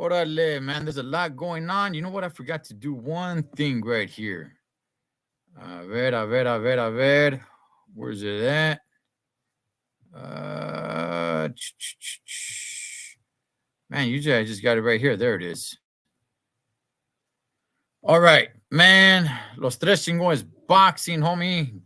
Orale, man, there's a lot going on. You know what? I forgot to do one thing right here. A ver. Where's it at? Man, usually I just got it right here. There it is. All right, man. Los Tres Chingones boxing, homie.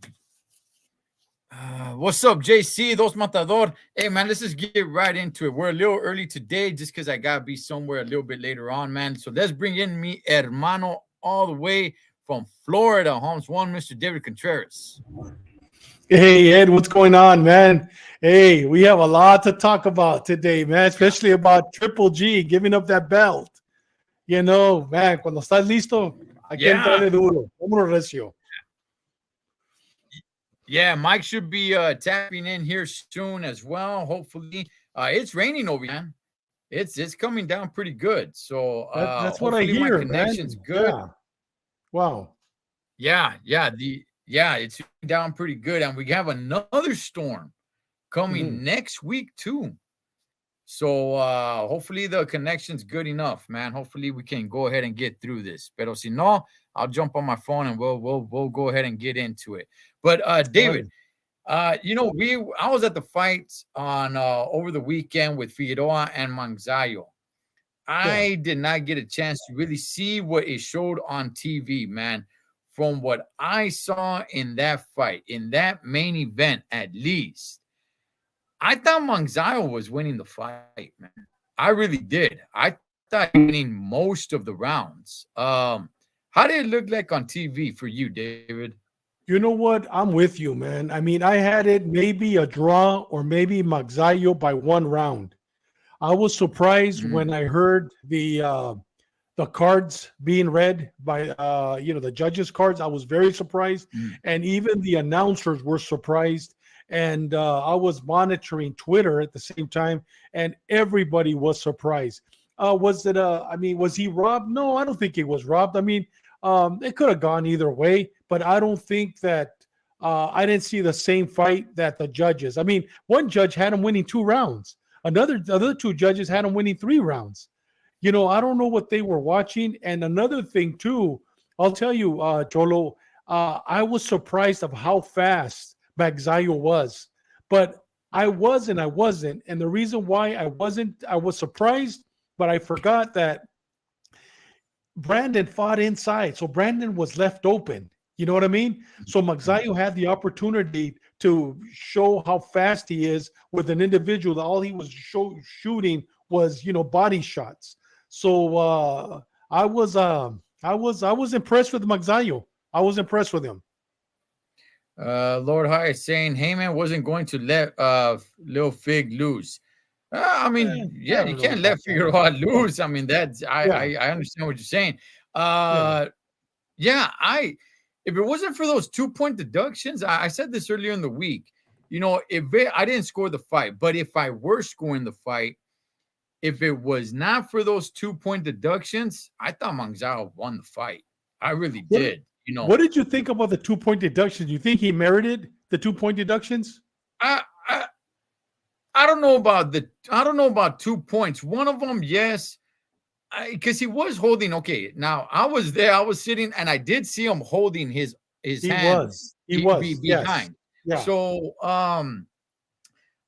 What's up, JC? Dos Matador. Hey, man, let's just get right into it. We're a little early today just because I got to be somewhere a little bit later on, man. So let's bring in me hermano all the way from Florida, Holmes One, Mr. David Contreras. Hey, Ed, what's going on, man? Hey, we have a lot to talk about today, man, especially about Triple G giving up that belt. You know, man, cuando estás listo, aquí entrale duro. Vámonos recio. Yeah, Mike should be tapping in here soon as well. Hopefully, it's raining over here, man. It's coming down pretty good. So that's what I hear. My connection's good. Yeah. Wow. Yeah, it's down pretty good, and we have another storm coming next week too. So hopefully the connection's good enough, man. Hopefully we can go ahead and get through this. Pero si no, I'll jump on my phone and we'll go ahead and get into it. But David, you know, I was at the fight on over the weekend with Figueroa and Manzayo. I did not get a chance to really see what it showed on TV, man. From what I saw in that fight, in that main event, at least, I thought Manzayo was winning the fight, man. I really did. I thought he was winning most of the rounds. How did it look like on TV for you, David? You know what? I'm with you, man. I mean, I had it maybe a draw or maybe Manzayo by one round. I was surprised when I heard the cards being read by the judges' cards. I was very surprised, and even the announcers were surprised. And I was monitoring Twitter at the same time, and everybody was surprised. Was he robbed? No, I don't think he was robbed. I mean, it could have gone either way, but I don't think that I didn't see the same fight that the judges. I mean, one judge had him winning 2 rounds. The other 2 judges had him winning 3 rounds. You know, I don't know what they were watching. And another thing too, I'll tell you, Cholo, I was surprised of how fast Manzayo was, but I wasn't. And the reason why I wasn't, I was surprised, but I forgot that Brandon fought inside. So Brandon was left open. You know what I mean? So Manzayo had the opportunity to show how fast he is with an individual that all he was shooting was, body shots. So I was impressed with Manzayo. I was impressed with him. Lord High is saying Heyman wasn't going to let Lil Fig lose. I mean, you can't let Figueroa lose. I mean, I understand what you're saying. If it wasn't for those 2-point deductions, I said this earlier in the week. You know, I didn't score the fight, but if I were scoring the fight, if it was not for those 2-point deductions, I thought Manzayo won the fight. I really did. You know, what did you think about the 2-point deductions? Do you think he merited the 2-point deductions? I don't know about 2 points. One of them, yes, because he was holding. Okay, now I was there. I was sitting, and I did see him holding his hand. He was behind. Yes. Yeah. So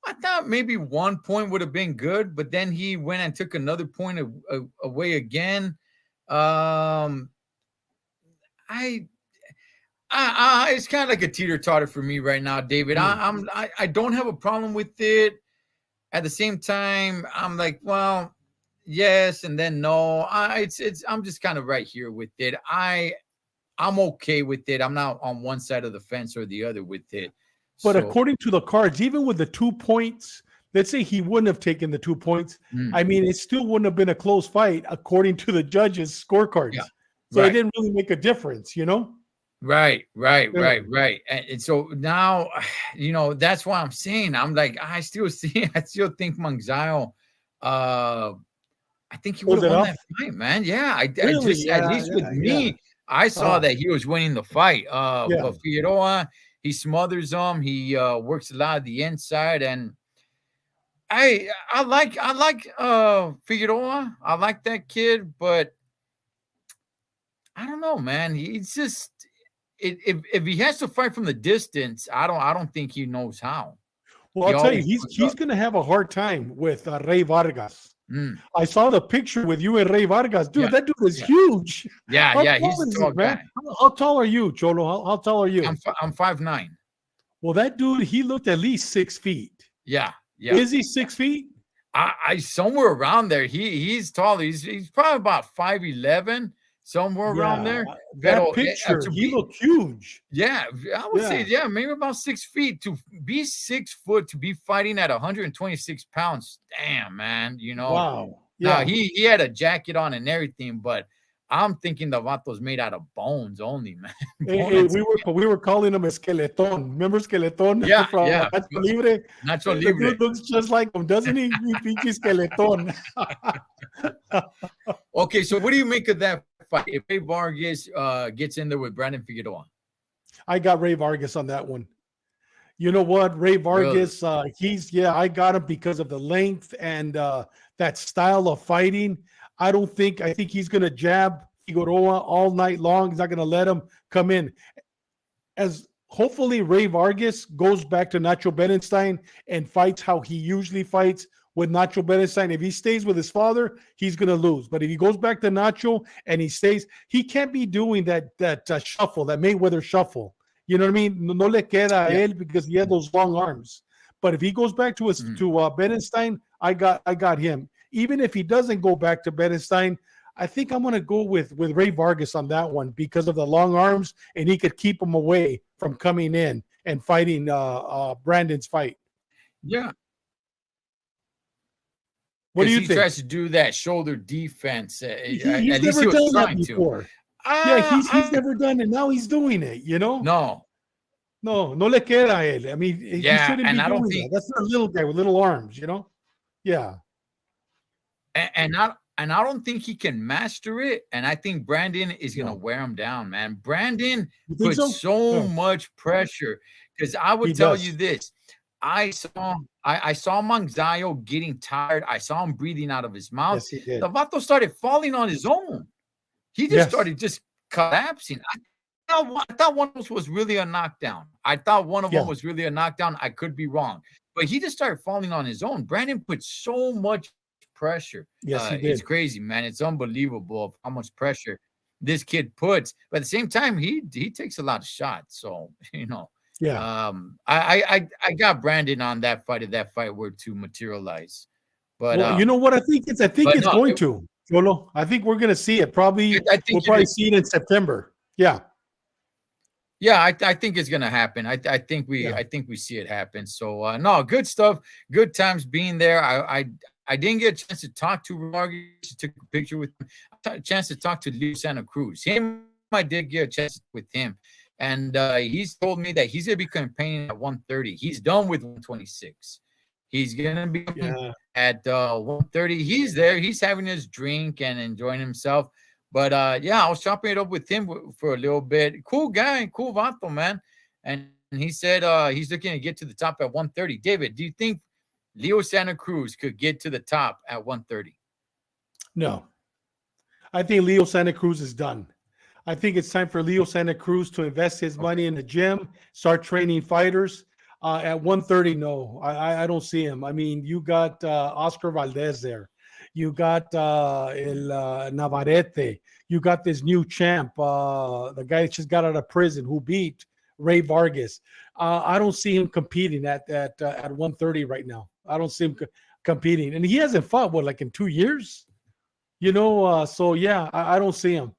I thought maybe 1 point would have been good, but then he went and took another point away again. It's kind of like a teeter-totter for me right now, David. I don't have a problem with it. At the same time, I'm like, well, yes, and then no. I'm just kind of right here with it. I'm okay with it. I'm not on one side of the fence or the other with it. But according to the cards, even with the 2 points, let's say he wouldn't have taken the 2 points. I mean, it still wouldn't have been a close fight according to the judges' scorecards. Yeah. So it didn't really make a difference, Right. And so now, that's why I'm saying, I'm like, I still think Manzayo, I think he would have won that fight, man. Yeah. At least with me, I saw that he was winning the fight. But Figueroa, he smothers him. He works a lot of the inside. And I like Figueroa. I like that kid, but I don't know, man. He's just if he has to fight from the distance, I don't think he knows how. Well, He I'll tell you, always he's goes he's up. going to have a hard time with Ray Vargas. Mm, I saw the picture with you and Ray Vargas. Dude, yeah, that dude is yeah, huge. yeah, How yeah. tall He's a is he, tall man? guy. How tall are you, Cholo? How tall are you? I'm 5'9". Well, that dude, he looked at least 6 feet. Yeah, yeah. Is he 6 feet? I somewhere around there. He's tall. He's probably about 5'11", somewhere around Yeah, there. that Pero picture, to he be looked huge. yeah, I would say Yeah. yeah, maybe about 6 feet. To be 6 foot to be fighting at 126 pounds. Damn, man. Wow. Now Yeah. he had a jacket on and everything, but I'm thinking the vato's made out of bones only, man. Bone and We were calling him Esqueleton. Remember Skeleton yeah, from yeah. Nacho Libre? Nacho The Libre. dude looks just like him, doesn't he? Pinche Skeleton. Okay, so what do you make of that fight? If Ray Vargas gets in there with Brandon Figueroa, I got Ray Vargas on that one. You know what? Ray really? Vargas, I got him because of the length and that style of fighting. I think he's going to jab Figueroa all night long. He's not going to let him come in. As hopefully Ray Vargas goes back to Nacho Beninstein and fights how he usually fights with Nacho Beninstein. If he stays with his father, he's going to lose. But if he goes back to Nacho and he stays, he can't be doing that shuffle, that Mayweather shuffle. You know what I mean? No le queda a Yeah. él because he had those long arms. But if he goes back to Beninstein, I got him. Even if he doesn't go back to Beninstein, I think I'm going to go with Ray Vargas on that one because of the long arms, and he could keep him away from coming in and fighting Brandon's fight. Yeah, What do because you he think? tries to do that shoulder defense. He's At least never he was done that trying to. before. Yeah, he's I never done it. Now he's doing it. no, No le queda a él. I mean, he yeah, shouldn't and be I don't doing that. think, That's not a little guy with little arms. Yeah. and I don't think he can master it. And I think Brandon is gonna No. wear him down, man. Brandon You think puts so? so Yeah. much pressure. Because I He would tell you does. this. I saw Manzayo getting tired. I saw him breathing out of his mouth. Yes, he did. The vato started falling on his own. He just Yes. started just collapsing. I thought one of those was really a knockdown. I thought one of them Yeah. was really a knockdown. I could be wrong, but he just started falling on his own. Brandon put so much pressure. Yes, he It's did. crazy, man. It's unbelievable of how much pressure this kid puts. But at the same time, he takes a lot of shots. So Yeah. I got Brandon on that fight if that fight were to materialize. But Well, you know what? I think it's no, going to, Cholo. I think we're going to see it. Probably I think we'll probably see it in September. Yeah. Yeah, I think it's gonna happen. Yeah. I think we see it happen. So no, good stuff. Good times being there. I didn't get a chance to talk to Vargas, took a picture with him. I got a chance to talk to Leo Santa Cruz. Him, I did get a chance with him. And he's told me that he's gonna be campaigning at 130. He's done with 126. He's gonna be Yeah. at 130. He's there, he's having his drink and enjoying himself. But yeah, I was chopping it up with him for a little bit. Cool guy, cool vato, man. And he said he's looking to get to the top at 130. David, do you think Leo Santa Cruz could get to the top at 130? No. I think Leo Santa Cruz is done. I think it's time for Leo Santa Cruz to invest his money in the gym, start training fighters. At 130, no, I don't see him. I mean, you got Oscar Valdez there. You got Navarrete. You got this new champ, the guy that just got out of prison who beat Ray Vargas. I don't see him competing at 130 right now. I don't see him competing, and he hasn't fought like in 2 years. So yeah, I don't see him.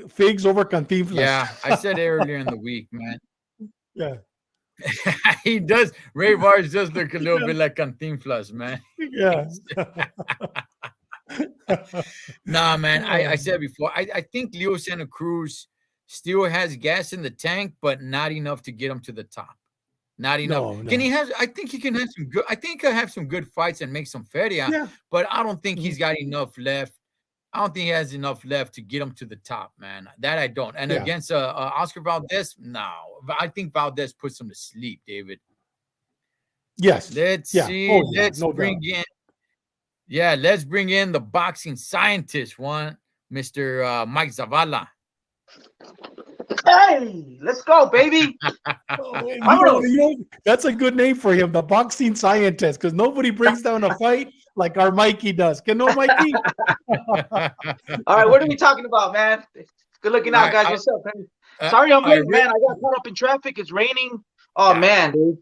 Figs over Cantinflas. Yeah, I said earlier in the week, man. Yeah. He does. Ray Vargas does look a little bit like Cantinflas, man. Yeah. Nah, man. I said before, I think Leo Santa Cruz still has gas in the tank, but not enough to get him to the top. Not enough. No. Can he have? I think he can have some good. I think he'll have some good fights and make some feria. Yeah. But I don't think he's got enough left. I don't think he has enough left to get him to the top, man. That I don't. And Yeah. against Oscar Valdez, no. I think Valdez puts him to sleep, David. Yes. Let's Yeah. see. Oh yeah. Let's No doubt. bring in. Yeah, let's bring in the boxing scientist one, Mr. Mike Zavala. Hey, let's go, baby. Oh, Vámonos. that's a good name for him, the boxing scientist, because nobody brings down a fight like our Mikey does. Can no, Mikey? All right, what are we talking about, man? Good looking out, guys. What's up, man? Sorry I'm late, man. I got caught up in traffic. It's raining. Oh, man, dude.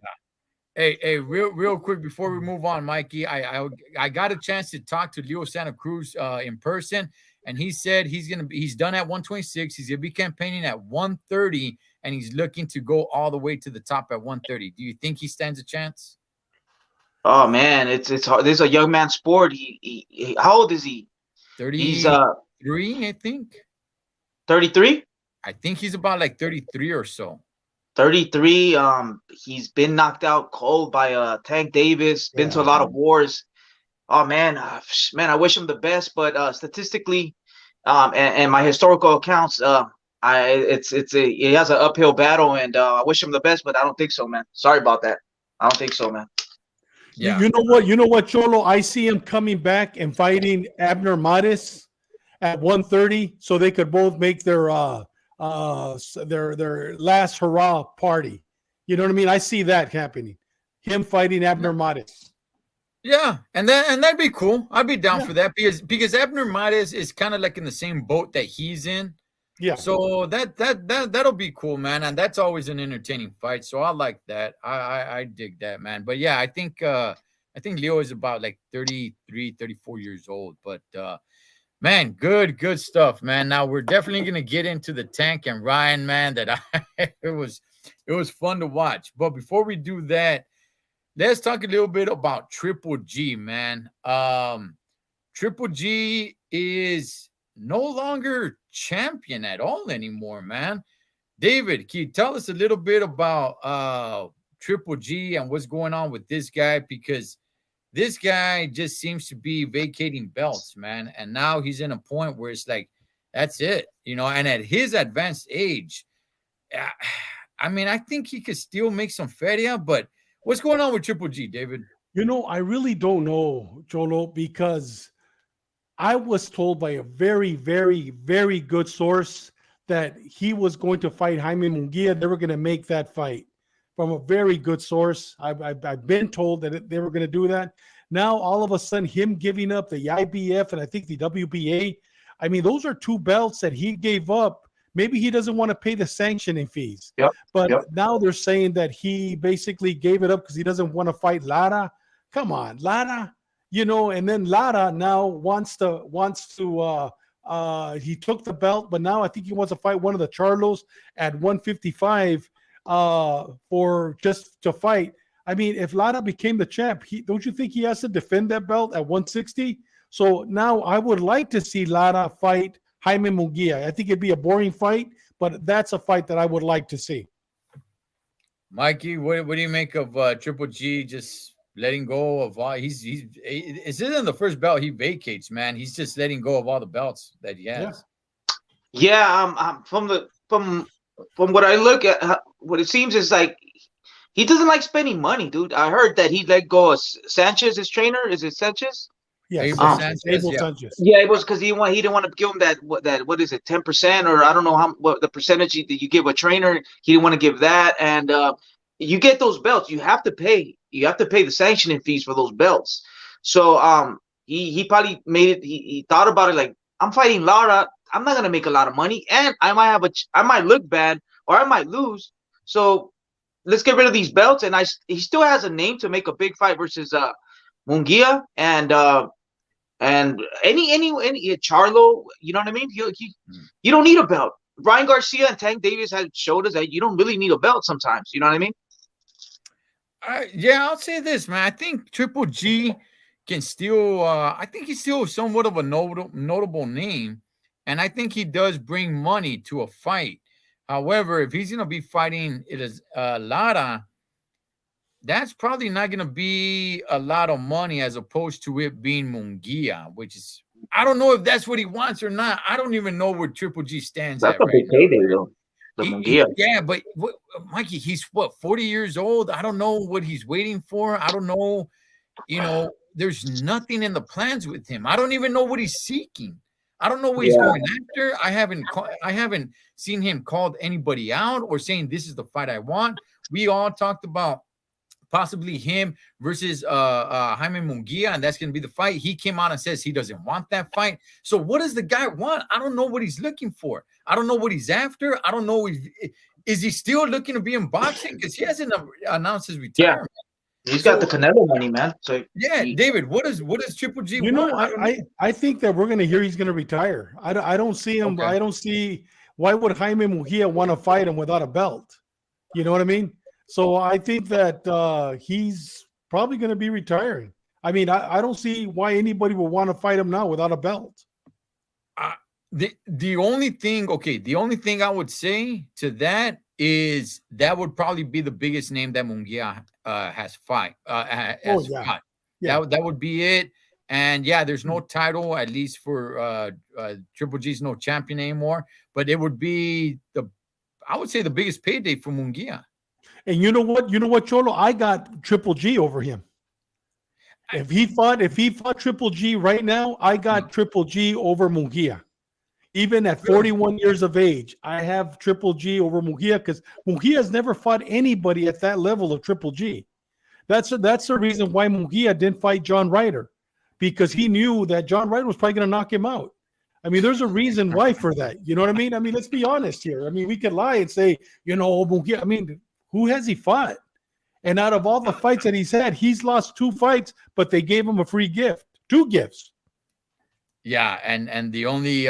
Hey, real quick before we move on, Mikey, I got a chance to talk to Leo Santa Cruz in person, and he said he's done at 126. He's gonna be campaigning at 130, and he's looking to go all the way to the top at 130. Do you think he stands a chance? Oh man, it's hard. This is a young man's sport. He how old is he? 33, He's I think. 33. I think he's about like 33 or so. 33. He's been knocked out cold by Tank Davis. Been to a lot of wars. Oh man, man, I wish him the best. But statistically, and my historical accounts, he has an uphill battle, and I wish him the best. But I don't think so, man. Sorry about that. I don't think so, man. Yeah. You know what? You know what, Cholo? I see him coming back and fighting Abner Mares at 130, so they could both make their last hurrah party. You know what I mean? I see that happening. Him fighting Abner Mares. Yeah, and that'd be cool. I'd be down for that because Abner Mares is kind of like in the same boat that he's in. Yeah. So that'll be cool, man. And that's always an entertaining fight. So I like that. I dig that, man. But yeah, I think Leo is about like 33, 34 years old. But man, good stuff, man. Now we're definitely gonna get into the Tank and Ryan, man. It was fun to watch. But before we do that, let's talk a little bit about Triple G, man. Triple G is no longer champion at all anymore, man. David, can you tell us a little bit about Triple G and what's going on with this guy? Because this guy just seems to be vacating belts, man. And now he's in a point where it's like, that's it, and at his advanced age, I mean, I think he could still make some feria, but what's going on with Triple G, David? I really don't know, Cholo, because I was told by a very, very, very good source that he was going to fight Jaime Munguia. They were going to make that fight from a very good source. I've been told that they were going to do that. Now, all of a sudden, him giving up the IBF and I think the WBA, I mean, those are two belts that he gave up. Maybe he doesn't want to pay the sanctioning fees. Yep. But now they're saying that he basically gave it up because he doesn't want to fight Lara. Come on, Lara. And then Lara now wants to he took the belt, but now I think he wants to fight one of the Charlos at 155 for just to fight. I mean, if Lara became the champ, don't you think he has to defend that belt at 160? So now I would like to see Lara fight Jaime Munguia. I think it'd be a boring fight, but that's a fight that I would like to see. Mikey, what do you make of Triple G just letting go of all? This isn't the first belt he vacates, man. He's just letting go of all the belts that he has. Yeah, from what I look at, what it seems is like he doesn't like spending money, dude. I heard that he let go of Sanchez, his trainer. Is it Sanchez? Yeah, Sanchez. Yeah, it was because he didn't want to give him that what is it, 10%, or I don't know what the percentage that you give a trainer. He didn't want to give that, and you get those belts, you have to pay the sanctioning fees for those belts. So he probably made it. He thought about it like, I'm fighting Lara. I'm not gonna make a lot of money, and I might look bad or I might lose. So let's get rid of these belts, and he still has a name to make a big fight versus Munguia and any Charlo. You know what I mean? You don't need a belt. Ryan Garcia and Tank Davis have showed us that you don't really need a belt sometimes. You know what I mean? Yeah, I'll say this, man. I think Triple G can still. I think he's still somewhat of a notable name, and I think he does bring money to a fight. However, if he's going to be fighting it as Lara, that's probably not going to be a lot of money as opposed to it being Munguia, which is, I don't know if that's what he wants or not. I don't even know where Triple G stands That's at a big payday, though. the Munguia. Yeah, but Mikey, he's what, 40 years old? I don't know what he's waiting for. I don't know. There's nothing in the plans with him. I don't even know what he's seeking. I don't know what he's going after. I haven't seen him called anybody out or saying this is the fight I want. We all talked about possibly him versus Jaime Munguia, and that's going to be the fight. He came out and says he doesn't want that fight. So what does the guy want? I don't know what he's looking for. I don't know what he's after. I don't know. Is he still looking to be in boxing? Because he hasn't announced his retirement. Yeah. He's got the Canelo money, man. So David, what is Triple G? I think that we're going to hear he's going to retire. I don't see him. Okay. I don't see why would Jaime Munguia want to fight him without a belt. You know what I mean? So I think that he's probably going to be retiring. I mean, I don't see why anybody would want to fight him now without a belt. The only thing I would say to that is that would probably be the biggest name that Munguia has fought. Fought. Yeah. That would be it. And there's no title, at least for Triple G's no champion anymore. But it would be I would say the biggest payday for Munguia. And you know what, Cholo? I got Triple G over him. If he fought Triple G right now, I got Triple G over Munguia. Even at 41 years of age, I have Triple G over Munguia because Munguia has never fought anybody at that level of Triple G. That's the reason why Munguia didn't fight John Ryder, because he knew that John Ryder was probably going to knock him out. I mean, there's a reason why for that. You know what I mean? I mean, let's be honest here. I mean, we could lie and say, Munguia. I mean, who has he fought? And out of all the fights that he's had, he's lost 2 fights, but they gave him a free gift, 2 gifts. Yeah, and the only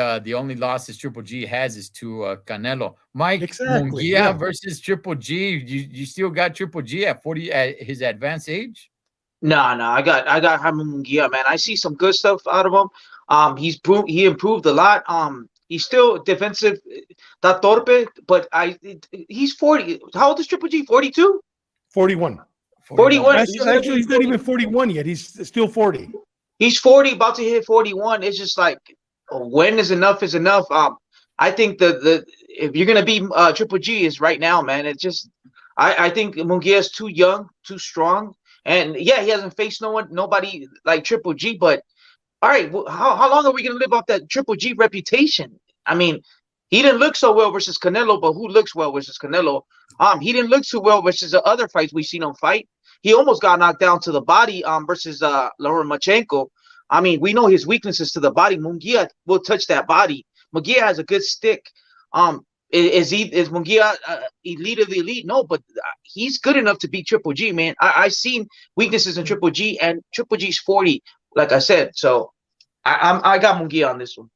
losses Triple G has is to Canelo. Mike, exactly. Munguia versus Triple G. You still got Triple G at 40 at his advanced age? No, I got Jaime Munguia, man. I see some good stuff out of him. He improved a lot. He's still defensive, that torpe, but he's 40. How old is Triple G? 42? 41. 41. Actually, he's not even 41 yet. He's still 40. He's 40, about to hit 41. It's just like, when is enough is enough. I think the if you're gonna be Triple G is right now, man. It's just I think Munguia is too young, too strong, and he hasn't faced nobody like Triple G. But all right, how long are we gonna live off that Triple G reputation? I mean, he didn't look so well versus Canelo, but who looks well versus Canelo? He didn't look too well versus the other fights we've seen him fight. He almost got knocked down to the body versus Lomachenko. I mean, we know his weaknesses to the body. Munguia will touch that body. Munguia has a good stick. Is Munguia elite of the elite? No, but he's good enough to beat Triple G, man. I've seen weaknesses in Triple G, and Triple G's 40, like I said. So I got Munguia on this one.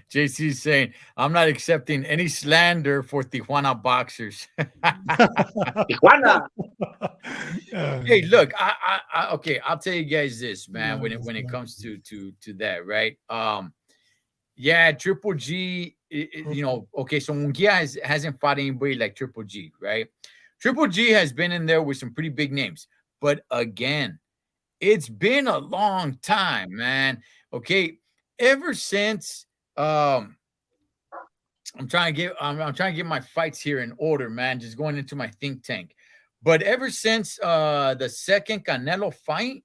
JC's saying, I'm not accepting any slander for Tijuana boxers. Tijuana. Hey, look, okay, I'll tell you guys this, man, when it comes to that, right? Triple G, okay, so Munguia hasn't fought anybody like Triple G, right? Triple G has been in there with some pretty big names, but again, it's been a long time, man. Okay. Ever since I'm trying to get my fights here in order, man, just going into my think tank. But ever since the second Canelo fight,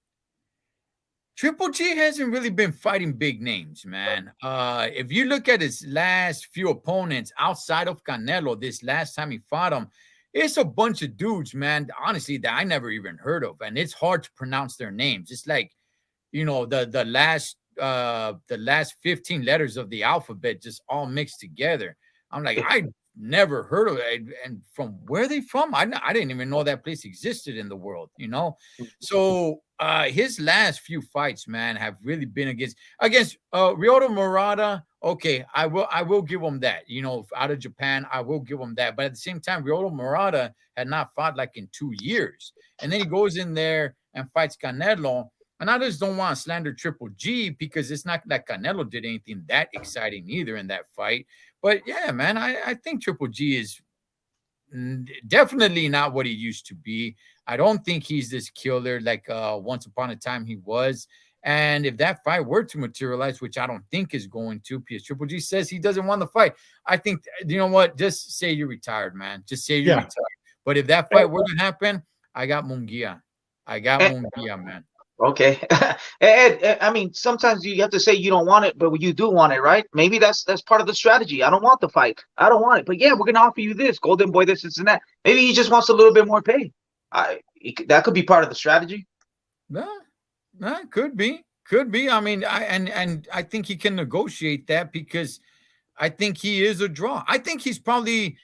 Triple G hasn't really been fighting big names, man. If you look at his last few opponents outside of Canelo, this last time he fought him, it's a bunch of dudes, man, honestly, that I never even heard of. And it's hard to pronounce their names. It's like, the last 15 letters of the alphabet just all mixed together. I'm like, I never heard of it. And from where they from? I didn't even know that place existed in the world, So his last few fights, man, have really been against Ryoto Murata. Okay, I will give him that. Out of Japan, I will give him that. But at the same time, Ryoto Murata had not fought like in 2 years. And then he goes in there and fights Canelo. And I just don't want to slander Triple G because it's not that Canelo did anything that exciting either in that fight. But yeah, man, I think Triple G is definitely not what he used to be. I don't think he's this killer like once upon a time he was. And if that fight were to materialize, which I don't think is going to, because Triple G says he doesn't want the fight, I think, you know what? Just say you're retired, man. Just say you're retired. But if that fight were to happen, I got Munguia. Munguia, man. Okay. Ed, I mean, sometimes you have to say you don't want it, but you do want it, right? Maybe that's part of the strategy. I don't want the fight. I don't want it. But yeah, we're going to offer you this, Golden Boy, this and that. Maybe he just wants a little bit more pay. That could be part of the strategy. Yeah, could be. Could be. I mean, I think he can negotiate that, because I think he is a draw. I think he's probably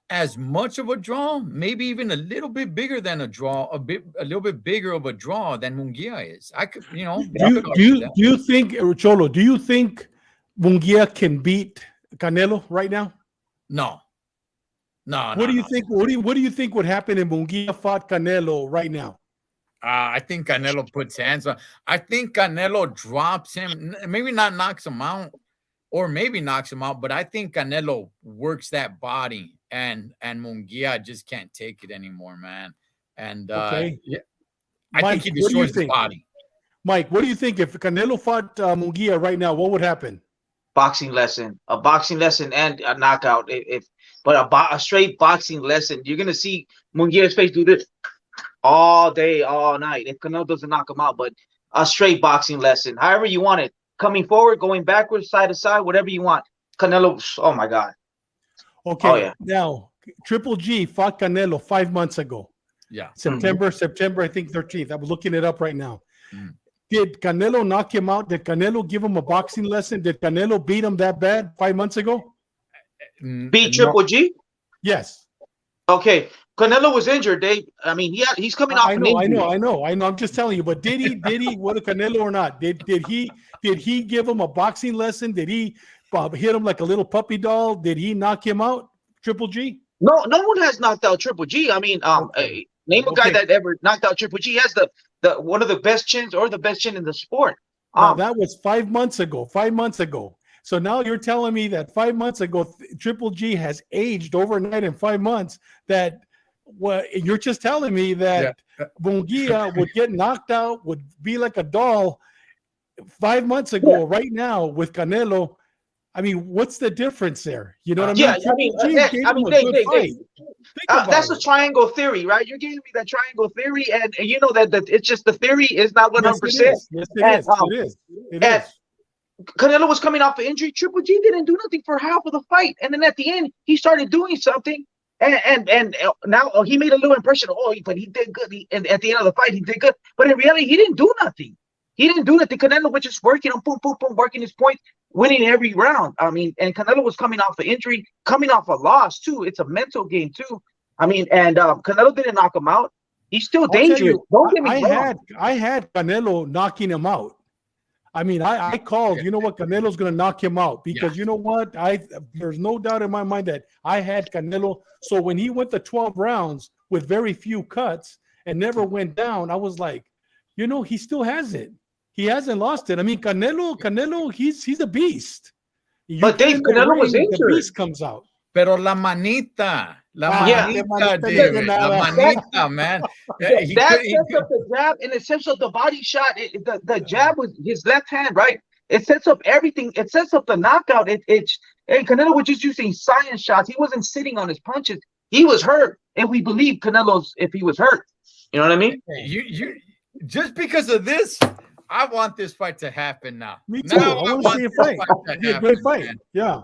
as much of a draw, maybe even a little bit bigger than a draw, a little bit bigger of a draw than Munguia is. I could, you know. Do you think, Cholo? Do you think Munguia can beat Canelo right now? No. What do you think? What do you think would happen if Munguia fought Canelo right now? I think Canelo puts hands on. I think Canelo drops him. Maybe not knocks him out, or maybe knocks him out. But I think Canelo works that body, and Munguia just can't take it anymore, man. And I think he destroys the body. Mike, what do you think if Canelo fought Munguia right now? What would happen? Boxing lesson, a boxing lesson, and a knockout. But a straight boxing lesson, you're gonna see Munguia's face do this all day, all night. If Canelo doesn't knock him out, but a straight boxing lesson, however you want it, coming forward, going backwards, side to side, whatever you want. Canelo, oh my God. Okay. Oh, yeah. Now, Triple G fought Canelo 5 months ago. Yeah. September, I think 13th. I was looking it up right now. Did Canelo knock him out? Did Canelo give him a boxing lesson? Did Canelo beat him that bad 5 months ago? Beat Triple G? Yes. Okay. Canelo was injured, Dave. I mean, he's coming off an injury. I know. I'm just telling you. But did he whether Canelo or not? Did he give him a boxing lesson? Did he hit him like a little puppy doll? Did he knock him out, Triple G? No one has knocked out Triple G. I mean, name a guy that ever knocked out Triple G. He has the one of the best chins, or the best chin in the sport. That was 5 months ago. 5 months ago. So now you're telling me that 5 months ago, Triple G has aged overnight in 5 months. That you're just telling me that Munguia would get knocked out, would be like a doll 5 months ago. Right now with Canelo, I mean, what's the difference there? You know what I mean? That's a triangle theory, right? You're giving me that triangle theory, and you know that it's just the theory is not 100%. Yes, it is. Canelo was coming off an injury. Triple G didn't do nothing for half of the fight, and then at the end he started doing something, and now he made a little impression. But he did good. And at the end of the fight, he did good. But in reality, he didn't do nothing. Canelo was just working on boom, working his point, winning every round. I mean, and Canelo was coming off an injury, coming off a loss too. It's a mental game too. I mean, and Canelo didn't knock him out. He's still dangerous. Don't get me wrong. I had Canelo knocking him out. I mean, I called, you know what, Canelo's going to knock him out, because you know what, there's no doubt in my mind that I had Canelo. So when he went the 12 rounds with very few cuts and never went down, I was like, you know, he still has it. He hasn't lost it. I mean, Canelo, he's a beast. But Dave, Canelo was injured. The beast comes out. Pero la manita, David, la manita, man. That sets up the jab, and it sets up the body shot. The jab with his left hand, right? It sets up everything. It sets up the knockout. And Canelo was just using science shots. He wasn't sitting on his punches. He was hurt, and we believe Canelo's if he was hurt. You know what I mean? You just because of this, I want this fight to happen now. Me too. I want to see a fight. It'd be a great fight. Man. Yeah.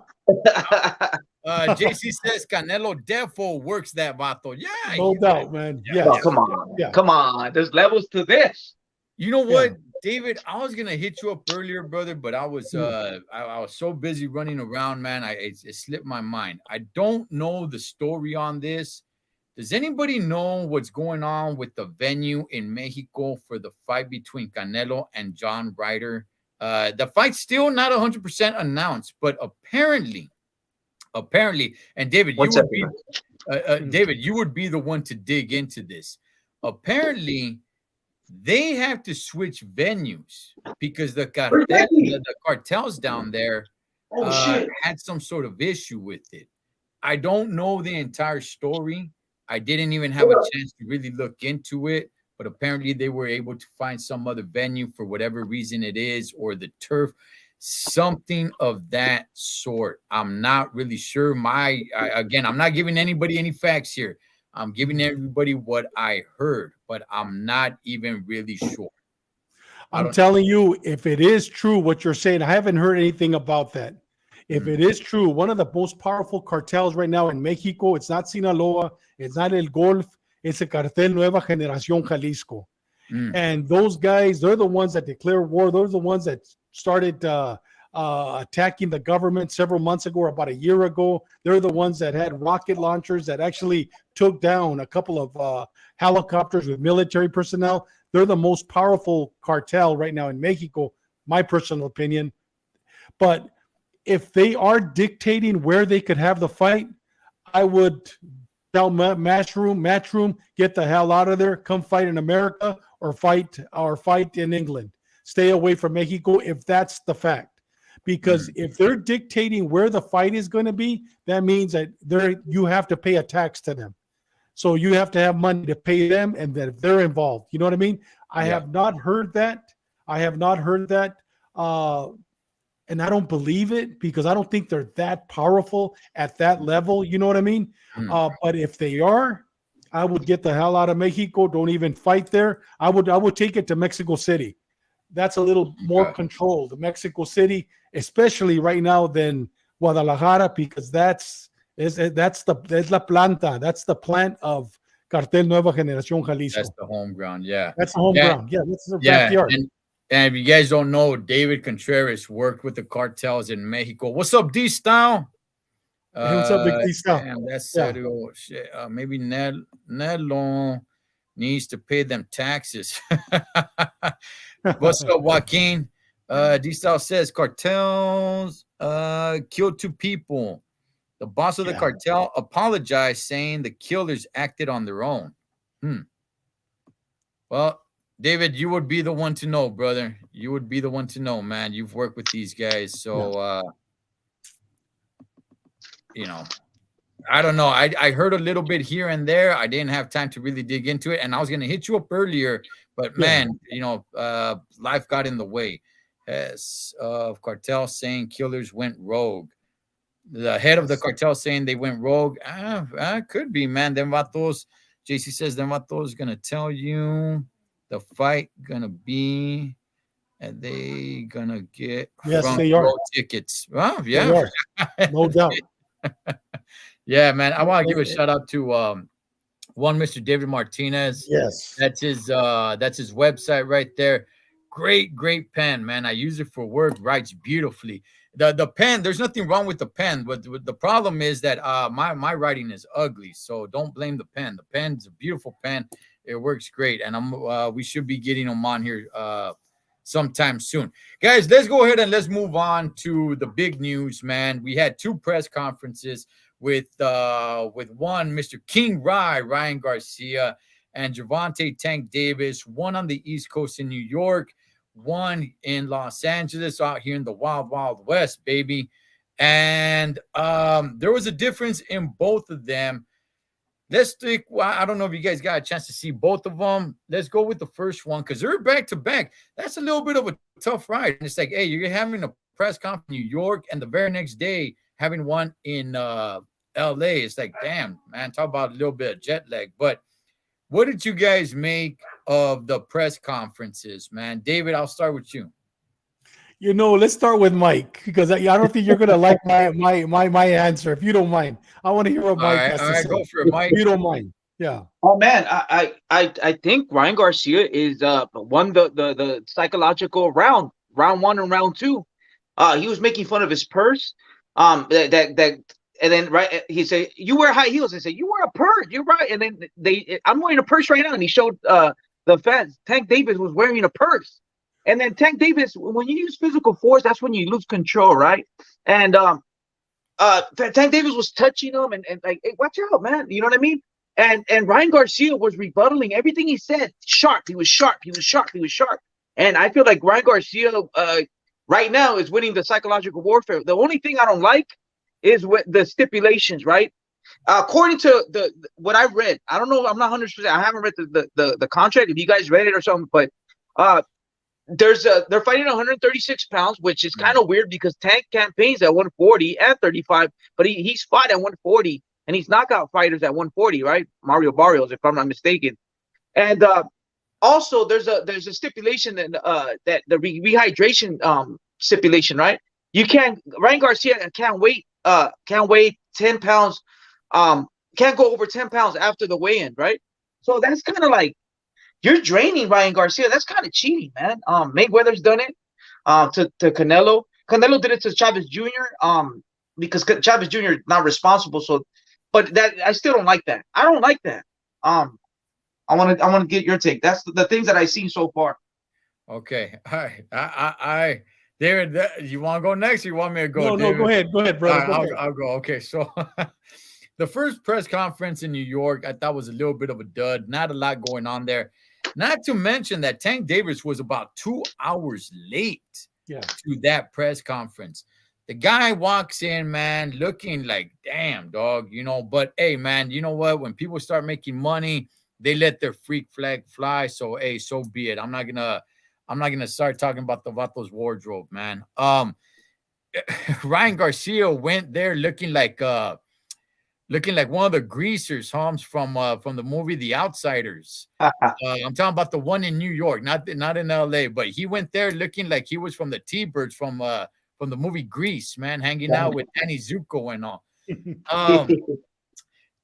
JC says Canelo defo works that vato. Yeah. No doubt, man. Yeah. Oh, come on. Yeah. Come on. There's levels to this. You know what, David? I was gonna hit you up earlier, brother, but I was I was so busy running around, man. It slipped my mind. I don't know the story on this. Does anybody know what's going on with the venue in Mexico for the fight between Canelo and John Ryder? The fight's still not 100% announced, but apparently, and David, David, you would be the one to dig into this. Apparently, they have to switch venues because the cartels down there had some sort of issue with it. I don't know the entire story. I didn't even have a chance to really look into it, but apparently they were able to find some other venue for whatever reason it is, or the turf, something of that sort. I'm not really sure. Again, I'm not giving anybody any facts here. I'm giving everybody what I heard, but I'm not even really sure. I'm telling you, if it is true what you're saying, I haven't heard anything about that. If it is true, one of the most powerful cartels right now in Mexico, it's not Sinaloa, it's not El Golf, it's a cartel Nueva Generación Jalisco. And those guys, they're the ones that declare war. Those are the ones that started attacking the government several months ago or about a year ago. They're the ones that had rocket launchers that actually took down a couple of helicopters with military personnel. They're the most powerful cartel right now in Mexico, my personal opinion. But if they are dictating where they could have the fight, I would tell Matchroom, get the hell out of there. Come fight in America or fight in England. Stay away from Mexico if that's the fact. Because if they're dictating where the fight is going to be, that means that you have to pay a tax to them. So you have to have money to pay them, and that if they're involved, you know what I mean? I have not heard that. And I don't believe it because I don't think they're that powerful at that level. You know what I mean? But if they are, I would get the hell out of Mexico. Don't even fight there. I would take it to Mexico City. That's a little more controlled. Mexico City, especially right now, than Guadalajara, because that's la planta. That's the plant of Cartel Nueva Generación Jalisco. That's the home ground. Yeah. That's the home ground. Yeah. That's their backyard. And if you guys don't know, David Contreras worked with the cartels in Mexico. What's up, D-Style? Hey, what's up, Big D-Style? Damn, that's shit. Maybe Nelo needs to pay them taxes. What's up, Joaquin? D-Style says cartels killed 2 people. The boss of the cartel apologized, saying the killers acted on their own. Well, David, you would be the one to know, brother. You would be the one to know, man. You've worked with these guys. So, I don't know. I heard a little bit here and there. I didn't have time to really dig into it. And I was going to hit you up earlier. But, man, life got in the way. Of cartel saying killers went rogue. The head of the cartel saying they went rogue. Could be, man. Them vatos, JC says, them vatos going to tell you the fight gonna be, and they gonna get they are tickets. Well, yeah, no doubt. Yeah, man. I want to give a shout out to one Mr. David Martinez. Yes, that's his website right there. Great pen, man. I use it for work. Writes beautifully. The pen, there's nothing wrong with the pen, but the problem is that my writing is ugly. So don't blame the pen. The pen's a beautiful pen. It works great, and we should be getting them on here sometime soon. Guys, let's go ahead and let's move on to the big news, man. We had 2 press conferences with one, Mr. King Ryan Garcia, and Gervonta Tank Davis, one on the East Coast in New York, one in Los Angeles, out here in the Wild Wild West, baby. And there was a difference in both of them. Let's stick. Well, I don't know if you guys got a chance to see both of them. Let's go with the first one because they're back to back. That's a little bit of a tough ride. And it's like, hey, you're having a press conference in New York, and the very next day having one in LA. It's like, damn, man, talk about a little bit of jet lag. But what did you guys make of the press conferences, man? David, I'll start with you. Let's start with Mike because I don't think you're gonna like my answer. If you don't mind, I want to hear what Mike has to say. Go for it, Mike. If you don't mind, yeah. Oh man, I think Ryan Garcia is won the psychological round 1 and round 2. He was making fun of his purse. And then he said, "You wear high heels." I said, "You wear a purse." You're right. And then I'm wearing a purse right now, and he showed the fans. Tank Davis was wearing a purse. And then Tank Davis, when you use physical force, that's when you lose control, right? And Tank Davis was touching him and like, hey, watch out, man. You know what I mean? And Ryan Garcia was rebuttaling everything he said. Sharp. He was sharp. And I feel like Ryan Garcia right now is winning the psychological warfare. The only thing I don't like is with the stipulations, right? According to what I read, I don't know. I'm not 100%. I haven't read the contract. If you guys read it or something, but they're fighting 136 pounds, which is kind of weird because Tank campaigns at 140 and 35, but he's fought at 140 and he's knockout fighters at 140, right? Mario Barrios, if I'm not mistaken. And also there's a stipulation in, that the rehydration stipulation, right? Ryan Garcia can't weigh 10 pounds, can't go over 10 pounds after the weigh-in, right? So that's kind of like, you're draining Ryan Garcia. That's kind of cheating, man. Mayweather's done it to Canelo. Canelo did it to Chavez Jr. Because Chavez Jr. is not responsible. So, but that I still don't like that. I don't like that. I want to get your take. That's the things that I've seen so far. Okay, all right. I David, you want to go next? Or you want me to go? No, go ahead, brother. Right, I'll go. Okay, so. The first press conference in New York, I thought was a little bit of a dud. Not a lot going on there. Not to mention that Tank Davis was about 2 hours late to that press conference. The guy walks in, man, looking like, damn, dog, but hey, man, you know what? When people start making money, they let their freak flag fly. So, hey, so be it. I'm not gonna start talking about the Vato's wardrobe, man. Ryan Garcia went there looking like one of the greasers, Holmes, from the movie The Outsiders. I'm talking about the one in New York, not in LA, but he went there looking like he was from the T-Birds from the movie Grease, man, hanging out with Danny Zuko and all.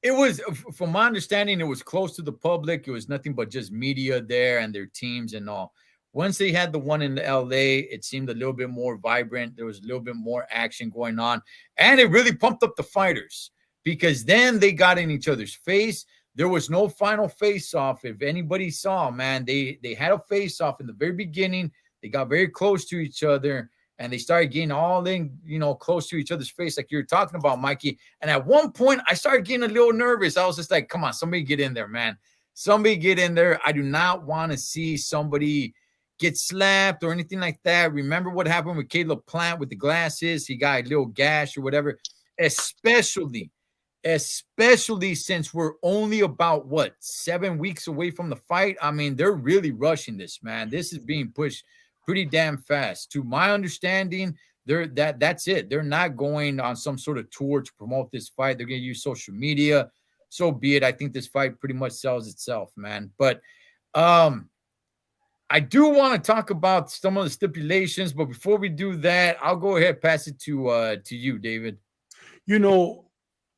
It was, from my understanding, it was close to the public. It was nothing but just media there and their teams and all. Once they had the one in LA, it seemed a little bit more vibrant. There was a little bit more action going on, and it really pumped up the fighters. Because then they got in each other's face. There was no final face-off. If anybody saw, man, they had a face-off in the very beginning. They got very close to each other, and they started getting all in, close to each other's face, like you were talking about, Mikey. And at one point, I started getting a little nervous. I was just like, come on, somebody get in there, man. Somebody get in there. I do not want to see somebody get slapped or anything like that. Remember what happened with Caleb Plant with the glasses? He got a little gash or whatever, especially since we're only about 7 weeks away from the fight. I mean, they're really rushing this, man. This is being pushed pretty damn fast. To my understanding, that's it. They're not going on some sort of tour to promote this fight. They're going to use social media. So be it. I think this fight pretty much sells itself, man. But I do want to talk about some of the stipulations, but before we do that, I'll go ahead and pass it to you, David.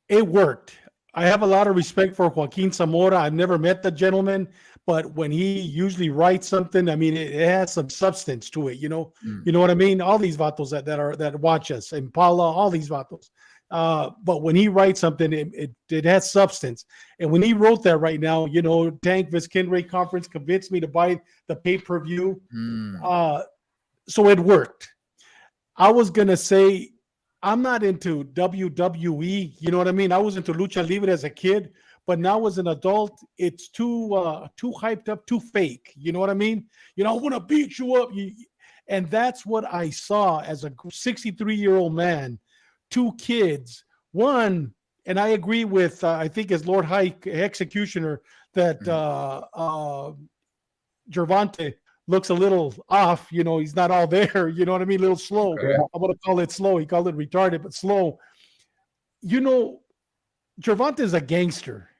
It worked. I have a lot of respect for Joaquin Zamora. I've never met the gentleman, but when he usually writes something, I mean, it has some substance to it. You know what I mean? All these vatos that watch us, and Paula, all these vatos. But when he writes something, it has substance. And when he wrote that right now, Tank Vizquinray conference convinced me to buy the pay-per-view. So it worked. I was gonna say, I'm not into WWE, you know what I mean? I was into Lucha Libre as a kid, but now as an adult, it's too hyped up, too fake. You know what I mean? I want to beat you up. And that's what I saw as a 63-year-old man, 2 kids. One, and I agree with, I think as Lord High Executioner, that Gervonta looks a little off, he's not all there, you know what I mean? A little slow. Okay. I'm going to call it slow. He called it retarded, but slow. Gervonta is a gangster.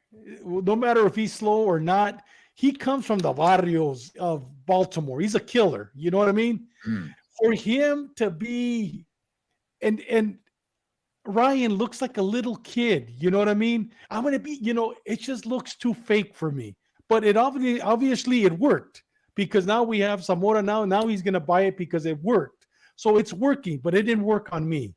No matter if he's slow or not, he comes from the barrios of Baltimore. He's a killer. You know what I mean? For him to be, and Ryan looks like a little kid. You know what I mean? I'm going to be, it just looks too fake for me. But it obviously it worked. Because now we have Zamora now he's going to buy it because it worked. So it's working, but it didn't work on me.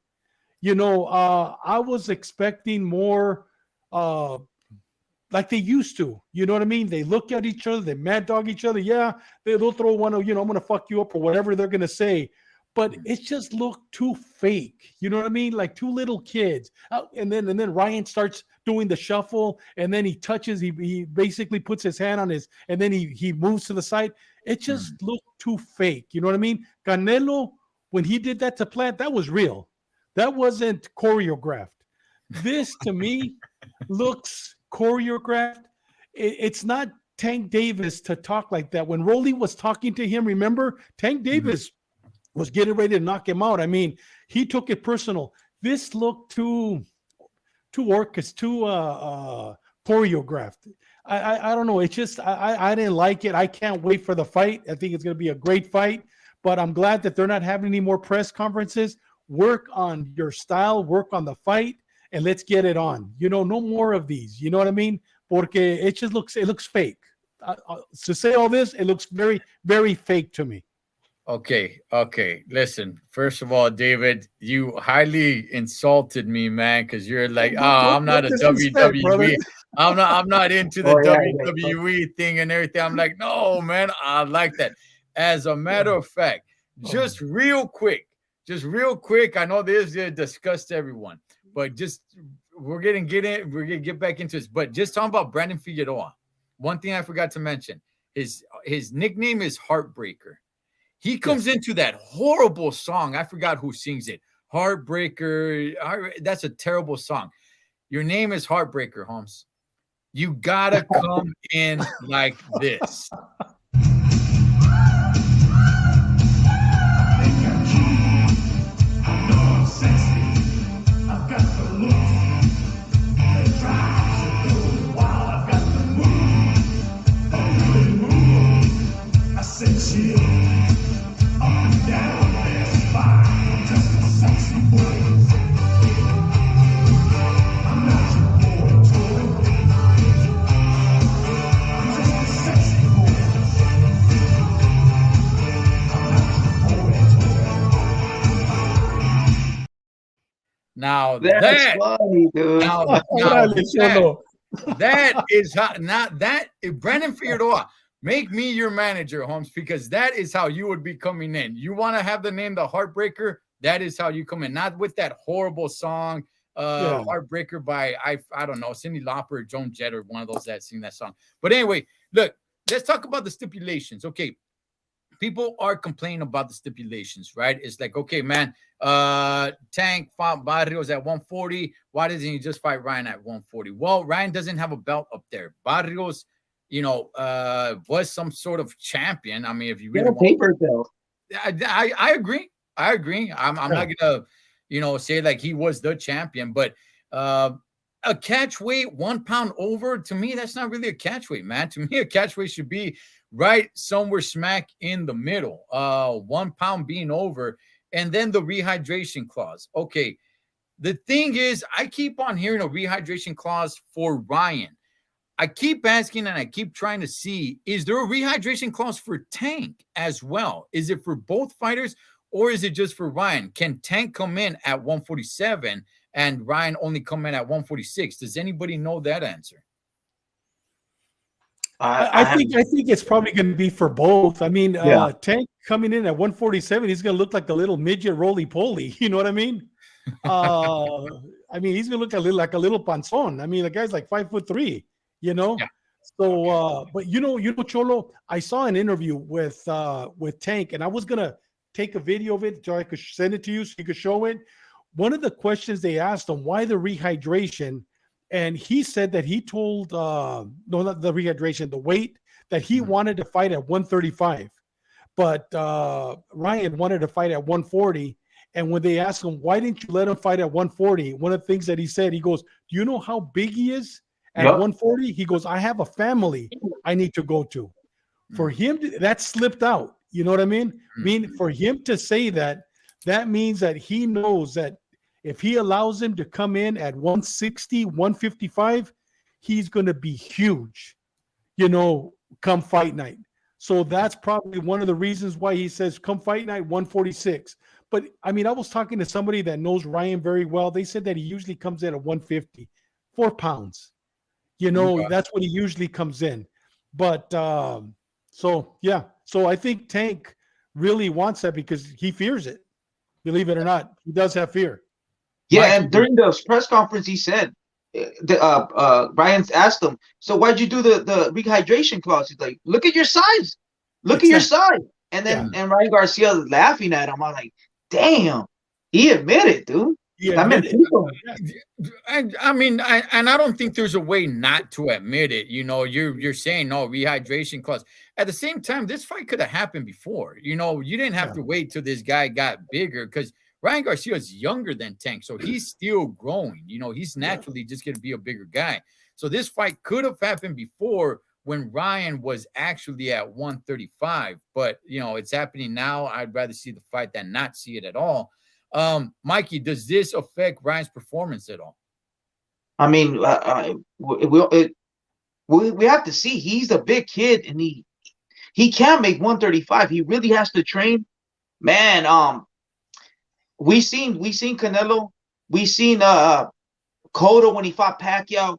I was expecting more like they used to. You know what I mean? They look at each other, they mad dog each other. Yeah, they'll throw one of, I'm going to fuck you up or whatever they're going to say. But it just looked too fake. You know what I mean? Like 2 little kids. And then Ryan starts doing the shuffle, and then he touches, he basically puts his hand on his, and then he moves to the side. It just looked too fake. You know what I mean? Canelo, when he did that to Plant, that was real. That wasn't choreographed. This to me looks choreographed. It's not Tank Davis to talk like that. When Rolly was talking to him, remember, Tank Davis was getting ready to knock him out. I mean, he took it personal. This looked too choreographed. I don't know. It's just I didn't like it. I can't wait for the fight. I think it's going to be a great fight. But I'm glad that they're not having any more press conferences. Work on your style, work on the fight, and let's get it on. No more of these. You know what I mean? Porque it looks fake. To say all this, it looks very, very fake to me. Okay. Listen, first of all, David, you highly insulted me, man, because you're like, I'm not a WWE. I'm not into the WWE thing and everything. I'm like, no, man, I like that. As a matter of fact, just real quick, I know this is discussed everyone, but we're gonna get back into this. But just talking about Brandon Figueroa, one thing I forgot to mention, his nickname is Heartbreaker. He comes into that horrible song. I forgot who sings it. Heartbreaker. That's a terrible song. Your name is Heartbreaker, Holmes. You gotta come in like this. Now that's funny, dude. That is how Brandon Figueroa, make me your manager, Holmes, because that is how you would be coming in. You want to have the name the Heartbreaker, that is how you come in, not with that horrible song, Heartbreaker by I don't know, Cyndi Lauper, Joan Jett, or one of those that sing that song. But anyway, look, let's talk about the stipulations. Okay. People are complaining about the stipulations, right? It's like, okay, man, Tank fought Barrios at 140. Why doesn't he just fight Ryan at 140? Well, Ryan doesn't have a belt up there. Barrios, was some sort of champion. I mean, if you really paper belt. I agree. I'm not gonna, say like he was the champion, but a catch weight 1 pound over, to me, that's not really a catch weight, man. To me, a catch weight should be right somewhere smack in the middle, 1 pound being over, and then the rehydration clause. Okay, the thing is, I keep on hearing a rehydration clause for Ryan. I keep asking and I keep trying to see, is there a rehydration clause for Tank as well? Is it for both fighters, or is it just for Ryan? Can Tank come in at 147 and Ryan only come in at 146? Does anybody know that answer? I think it's probably going to be for both. I mean, Tank coming in at 147, he's going to look like a little midget roly-poly. You know what I mean? He's going to look like a little panzón. I mean, the guy's like 5'3", Yeah. So, but Cholo, I saw an interview with Tank, and I was going to take a video of it so I could send it to you so you could show it. One of the questions they asked him, why the rehydration? And he said that he told, no, not the rehydration, the weight, that he wanted to fight at 135. But Ryan wanted to fight at 140. And when they asked him, why didn't you let him fight at 140? One of the things that he said, he goes, do you know how big he is at 140? He goes, I have a family I need to go to. For him, that slipped out. You know what I mean? I mean, for him to say that, that means that he knows that if he allows him to come in at 160, 155, he's going to be huge, come fight night. So that's probably one of the reasons why he says, come fight night, 146. But, I was talking to somebody that knows Ryan very well. They said that he usually comes in at 150, 4 pounds. That's what he usually comes in. But, so I think Tank really wants that because he fears it. Believe it or not, he does have fear. Yeah, and during the press conference, he said, Ryan asked him, so why'd you do the rehydration clause? He's like, look at your size. Look at your size. And then and Ryan Garcia laughing at him. I'm like, damn, he admitted, dude. He I mean, admitted. I mean, I don't think there's a way not to admit it. You know, you're saying no rehydration clause. At the same time, this fight could have happened before. You know, you didn't have to wait till this guy got bigger because Ryan Garcia is younger than Tank, so he's still growing. You know, he's naturally just going to be a bigger guy. So this fight could have happened before when Ryan was actually at 135. But you know, it's happening now. I'd rather see the fight than not see it at all. Mikey, does this affect Ryan's performance at all? I mean, we have to see. He's a big kid, and he can't make 135. He really has to train, man. We seen Canelo, we seen Cotto when he fought Pacquiao.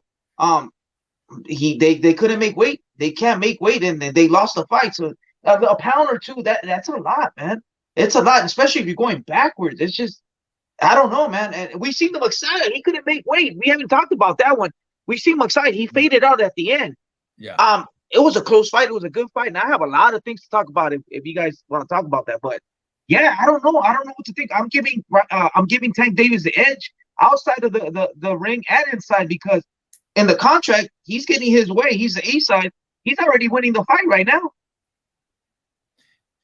They couldn't make weight. They can't make weight, and they lost the fight. So a pound or two, that's a lot, man. It's a lot, especially if you're going backwards. It's just, I don't know, man. And we seen the Messiah. He couldn't make weight. We haven't talked about that one. We seen Messiah. He faded out at the end. Yeah. It was a close fight. It was a good fight. And I have a lot of things to talk about if you guys want to talk about that. But yeah, I don't know. I don't know what to think. I'm giving Tank Davis the edge outside of the ring and inside, because in the contract, he's getting his way. He's the A side. He's already winning the fight right now.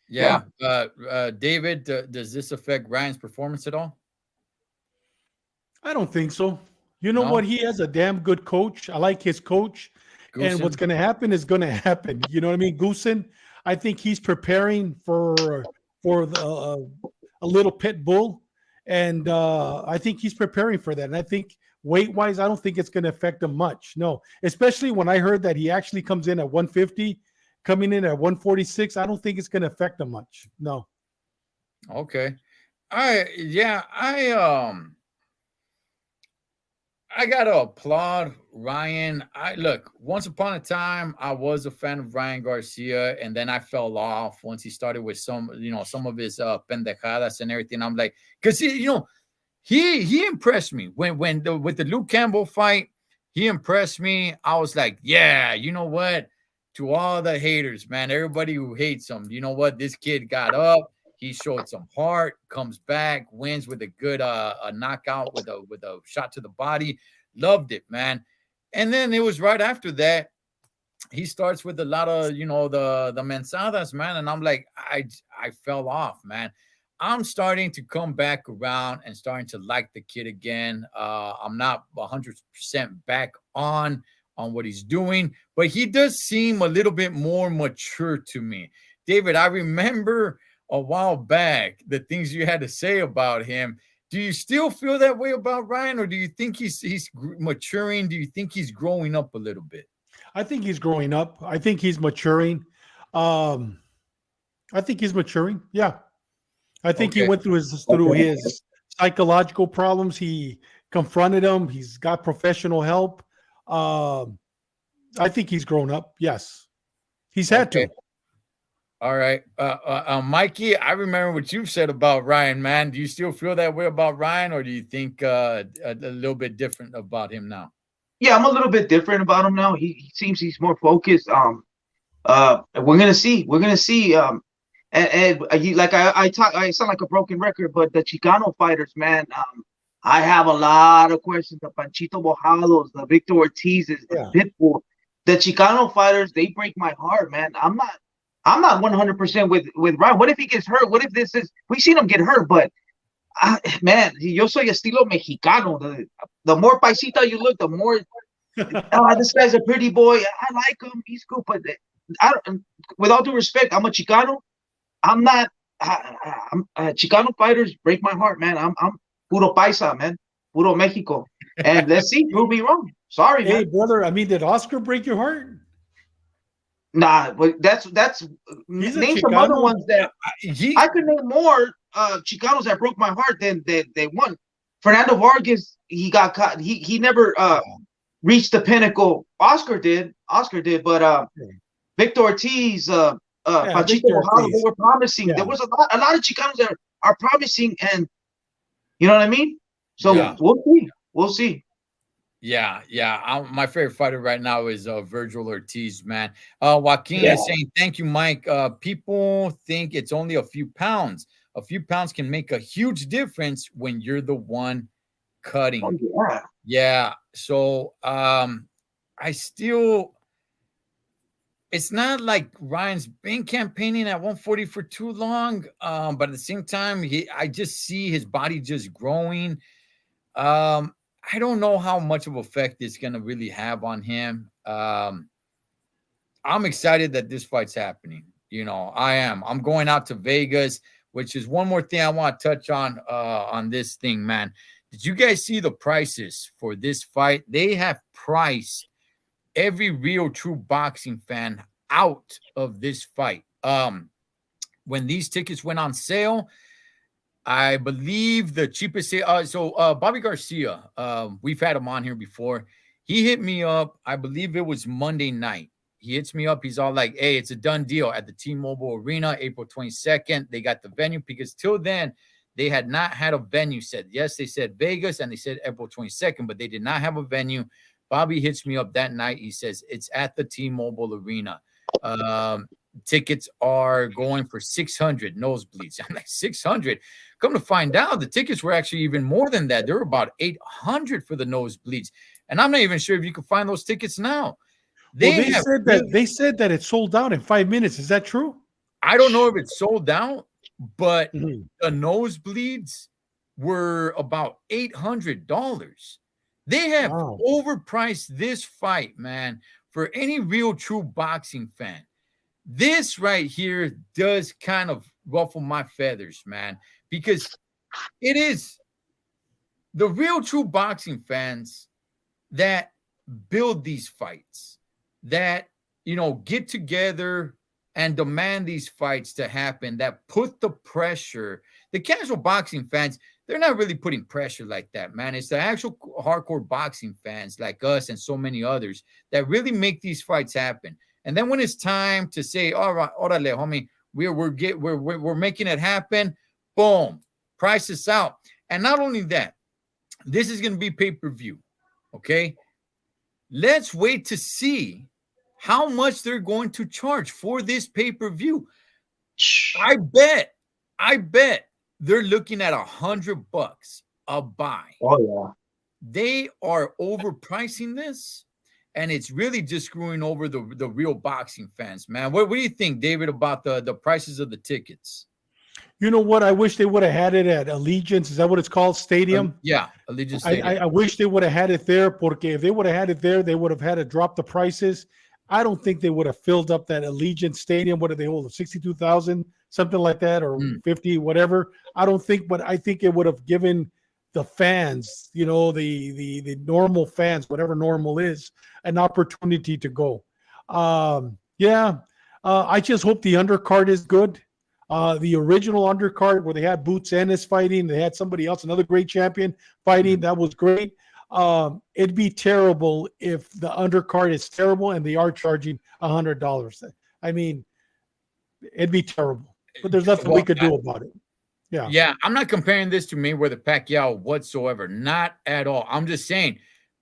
Yeah. David, does this affect Ryan's performance at all? I don't think so. You know what? He has a damn good coach. I like his coach. Goosen. And what's going to happen is going to happen. You know what I mean? Goosen, I think he's preparing for a little pit bull. And I think he's preparing for that. And I think weight-wise, I don't think it's going to affect him much. No, especially when I heard that he actually comes in at 150, coming in at 146. I don't think it's going to affect him much. No. Okay. I gotta applaud Ryan. Look, once upon a time, I was a fan of Ryan Garcia, and then I fell off once he started with some of his pendejadas and everything. I'm like, because he impressed me with the Luke Campbell fight. He impressed me. I was like, yeah, you know what? To all the haters, man, everybody who hates him, you know what? This kid got up. He showed some heart, comes back, wins with a good a knockout with a shot to the body. Loved it, man. And then it was right after that, he starts with a lot of, the mensadas, man. And I'm like, I fell off, man. I'm starting to come back around and starting to like the kid again. I'm not 100% back on what he's doing, but he does seem a little bit more mature to me. David, I remember a while back the things you had to say about him. Do you still feel that way about Ryan, or do you think he's maturing? Do you think he's growing up a little bit? I think he's growing up. I think he's maturing. I think he's maturing. Yeah. I think he went through his psychological problems. He confronted them. He's got professional help. I think he's grown up. Yes. He's had to. All right. Mikey, I remember what you've said about Ryan, man. Do you still feel that way about Ryan, or do you think a little bit different about him now? Yeah, I'm a little bit different about him now. He seems he's more focused. We're gonna see. We're gonna see. And like I sound like a broken record, but the Chicano fighters, man, I have a lot of questions. The Panchito Bojados, the Victor Ortizes, the Pitbull, the Chicano fighters, they break my heart, man. I'm not 100% with Ryan. What if he gets hurt? What if we've seen him get hurt, but man, yo soy estilo mexicano. The more paisita you look, the more this guy's a pretty boy. I like him. He's cool, but with all due respect, I'm a Chicano. I'm not. Chicano fighters break my heart, man. I'm puro paisa, man. Puro Mexico. And let's see, prove me wrong. Sorry, hey, man. brother. I mean, did Oscar break your heart? Nah, but that's name some other ones that I could name more Chicanos that broke my heart than they won. Fernando Vargas, he got caught. He never reached the pinnacle. Oscar did, but Victor Ortiz, Panchito Bojado, they were promising. There was a lot of Chicanos that are promising, and you know what I mean. So we'll see. Yeah. My favorite fighter right now is Virgil Ortiz, man. Joaquin is saying, thank you, Mike. People think it's only a few pounds. A few pounds can make a huge difference when you're the one cutting. yeah. Yeah. So I still, it's not like Ryan's been campaigning at 140 for too long. But at the same time, I just see his body just growing. I don't know how much of effect it's gonna really have on him. I'm excited that this fight's happening. You know, I am. I'm going out to Vegas, which is one more thing I want to touch on this thing, man. Did you guys see the prices for this fight? They have priced every real true boxing fan out of this fight. When these tickets went on sale, I believe the cheapest. Bobby Garcia, we've had him on here before. He hit me up. I believe it was Monday night. He hits me up. He's all like, "Hey, it's a done deal at the T-Mobile Arena, April 22nd. They got the venue because till then they had not had a venue set. Yes, they said Vegas and they said April 22nd, but they did not have a venue." Bobby hits me up that night. He says it's at the T-Mobile Arena. Tickets are going for 600 nosebleeds. I'm like, 600. Come to find out, the tickets were actually even more than that. They were about 800 for the nosebleeds, and I'm not even sure if you can find those tickets now. They said that it sold out in 5 minutes. Is that true? I don't know if it's sold out, but Mhm. the nosebleeds were about $800. They have overpriced this fight, man, for any real true boxing fan. This right here does kind of ruffle my feathers, man, because it is the real true boxing fans that build these fights, that, you know, get together and demand these fights to happen, that put the pressure. The casual boxing fans, they're not really putting pressure like that, man. It's the actual hardcore boxing fans like us and so many others that really make these fights happen. And then when it's time to say, "All right, orale, homie, we're making it happen," boom, price is out. And not only that, this is going to be pay-per-view. Okay, let's wait to see how much they're going to charge for this pay-per-view. I bet they're looking at $100 a buy. Oh yeah, they are overpricing this, and it's really just screwing over the real boxing fans, man. What do you think, David, about the prices of the tickets? You know what? I wish they would have had it at Allegiance. Is that what it's called? Stadium? Yeah, Allegiance Stadium. I wish they would have had it there, porque if they would have had it there, they would have had to drop the prices. I don't think they would have filled up that Allegiance Stadium. What do they hold? 62,000, something like that, or 50, whatever. I don't think, but I think it would have given the fans, you know, the normal fans, whatever normal is, an opportunity to go. I just hope the undercard is good. The original undercard where they had Boots Ennis fighting, they had somebody else, another great champion fighting. That was great. It'd be terrible if the undercard is terrible and they are charging $100. I mean, it'd be terrible, but there's nothing we could do about it. Yeah. I'm not comparing this to Mayweather Pacquiao whatsoever. Not at all. I'm just saying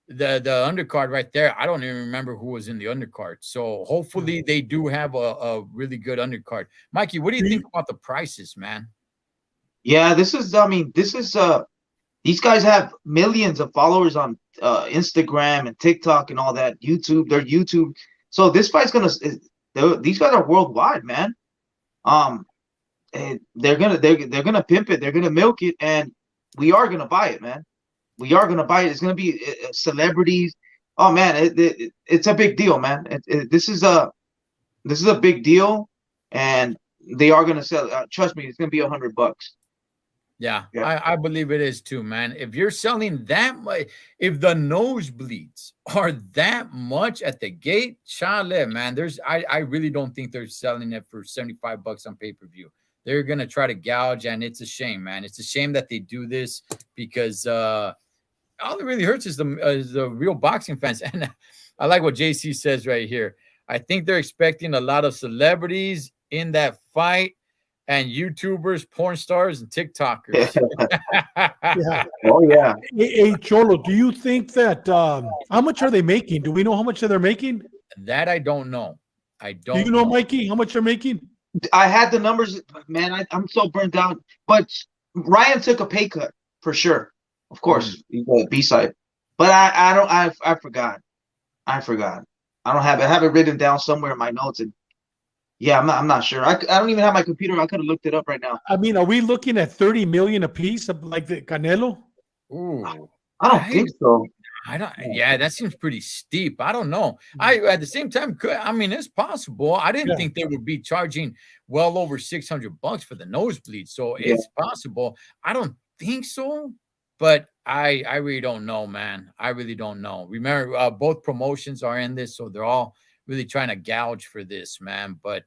the undercard right there. I don't even remember who was in the undercard. So hopefully they do have a really good undercard. Mikey, what do you think about the prices, man? Yeah, these guys have millions of followers on Instagram and TikTok and all that, YouTube, their YouTube. So this fight's these guys are worldwide, man. And they're gonna pimp it, they're gonna milk it, and we are gonna buy it, man. We are gonna buy it. It's gonna be celebrities. Oh man, it's a big deal, man. This is a big deal, and they are gonna sell. Trust me, it's gonna be $100. Yeah, I believe it is too, man. If you're selling that much, if the nosebleeds are that much at the gate, chale, man, I really don't think they're selling it for $75 on pay-per-view. They're gonna try to gouge, and it's a shame, man. It's a shame that they do this because all it really hurts is the real boxing fans. And I like what JC says right here. I think they're expecting a lot of celebrities in that fight, and YouTubers, porn stars, and TikTokers. Yeah. Oh yeah. Hey, Cholo, do you think that how much are they making? Do we know how much they're making? That I don't know. Do you know, Mikey, how much they're making? I had the numbers, man. I'm so burned out. But Ryan took a pay cut for sure. Of course, you got B-side. But I forgot. I forgot. I don't have it. I have it written down somewhere in my notes, and yeah, I'm not sure. I don't even have my computer. I could have looked it up right now. I mean, are we looking at 30 million a piece of like the Canelo? Ooh, I don't think so. I don't. Yeah, that seems pretty steep. I don't know. I at the same time, I mean, it's possible. I didn't think they would be charging well over $600 for the nosebleed. So it's possible. I don't think so, but I really don't know, man. I really don't know. Remember, both promotions are in this, so they're all really trying to gouge for this, man. But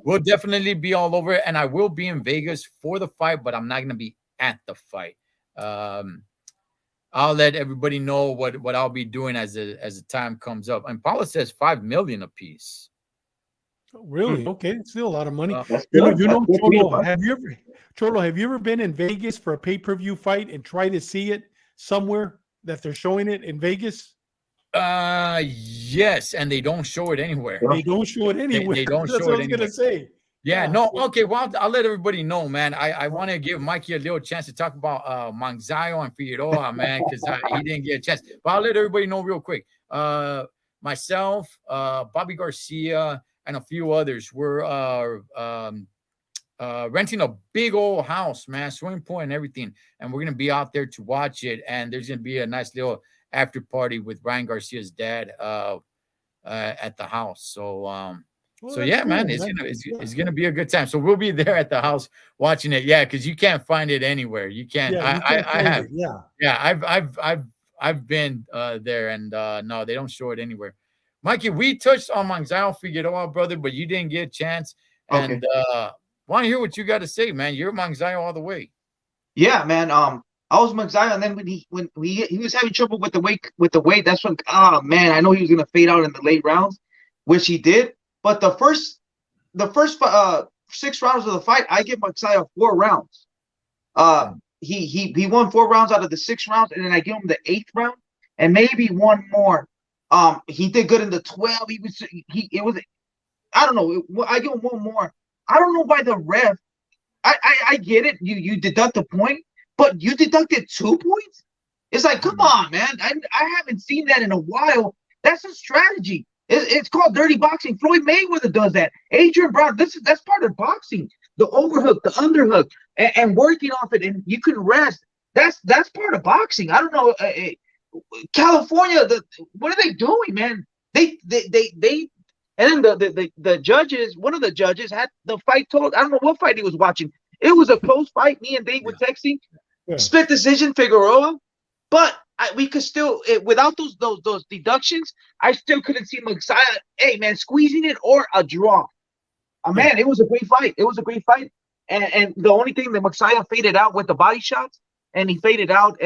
we'll definitely be all over it, and I will be in Vegas for the fight, but I'm not going to be at the fight. I'll let everybody know what I'll be doing as the time comes up. And Paula says 5 million a piece. Oh, really? Okay, it's still a lot of money. Cholo, have you ever been in Vegas for a pay-per-view fight and try to see it somewhere that they're showing it in Vegas? Yes, and they don't show it anywhere. They don't show it anywhere. They don't That's show what it I was gonna say. Yeah, no, okay. Well, I'll let everybody know, man. I want to give Mikey a little chance to talk about Manzayo and Figueroa, man, because he didn't get a chance. But I'll let everybody know real quick. Myself, Bobby Garcia, and a few others were renting a big old house, man, swimming pool and everything, and we're gonna be out there to watch it. And there's gonna be a nice little after party with Ryan Garcia's dad at the house. So so yeah, man, it's gonna be a good time. So we'll be there at the house watching it. Yeah, because you can't find it anywhere. You can't. I have. I've been there, and no, they don't show it anywhere. Mikey, we touched on Manzayo Figueroa, brother, but you didn't get a chance. And want to hear what you got to say, man. You're Manzayo all the way. Yeah, man. I was Manzayo, and then when he was having trouble with the weight, that's when man, I know he was gonna fade out in the late rounds, which he did. But the first 6 rounds of the fight, I give Manzayo 4 rounds. He won 4 rounds out of the 6 rounds, and then I give him the 8th round and maybe one more. He did good in the 12. I don't know. I give him one more. I don't know why the ref. I get it. You deduct a point, but you deducted 2 points. It's like, come on, man. I haven't seen that in a while. That's a strategy. It's called dirty boxing. Floyd Mayweather does that. Adrian Brown, that's part of boxing. The overhook, the underhook, and working off it, and you can rest. That's part of boxing. I don't know. California, what are they doing, man? They and then the judges, one of the judges had the fight told. I don't know what fight he was watching. It was a close fight. Me and Dave were texting. Split decision, Figueroa. But we could still, without those deductions, I still couldn't see Manzayo, hey, man, squeezing it or a draw. Man, it was a great fight. It was a great fight. And the only thing that Manzayo faded out with the body shots, and he faded out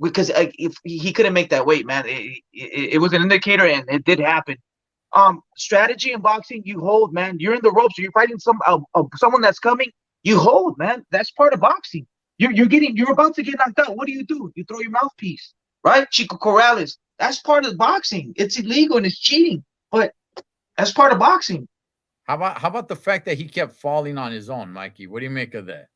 because if he couldn't make that weight, man. It was an indicator, and it did happen. Strategy in boxing, you hold, man. You're in the ropes. You're fighting someone that's coming. You hold, man. That's part of boxing. You're about to get knocked out. What do? You throw your mouthpiece, right? Chico Corrales. That's part of boxing. It's illegal and it's cheating, but that's part of boxing. How about the fact that he kept falling on his own, Mikey? What do you make of that?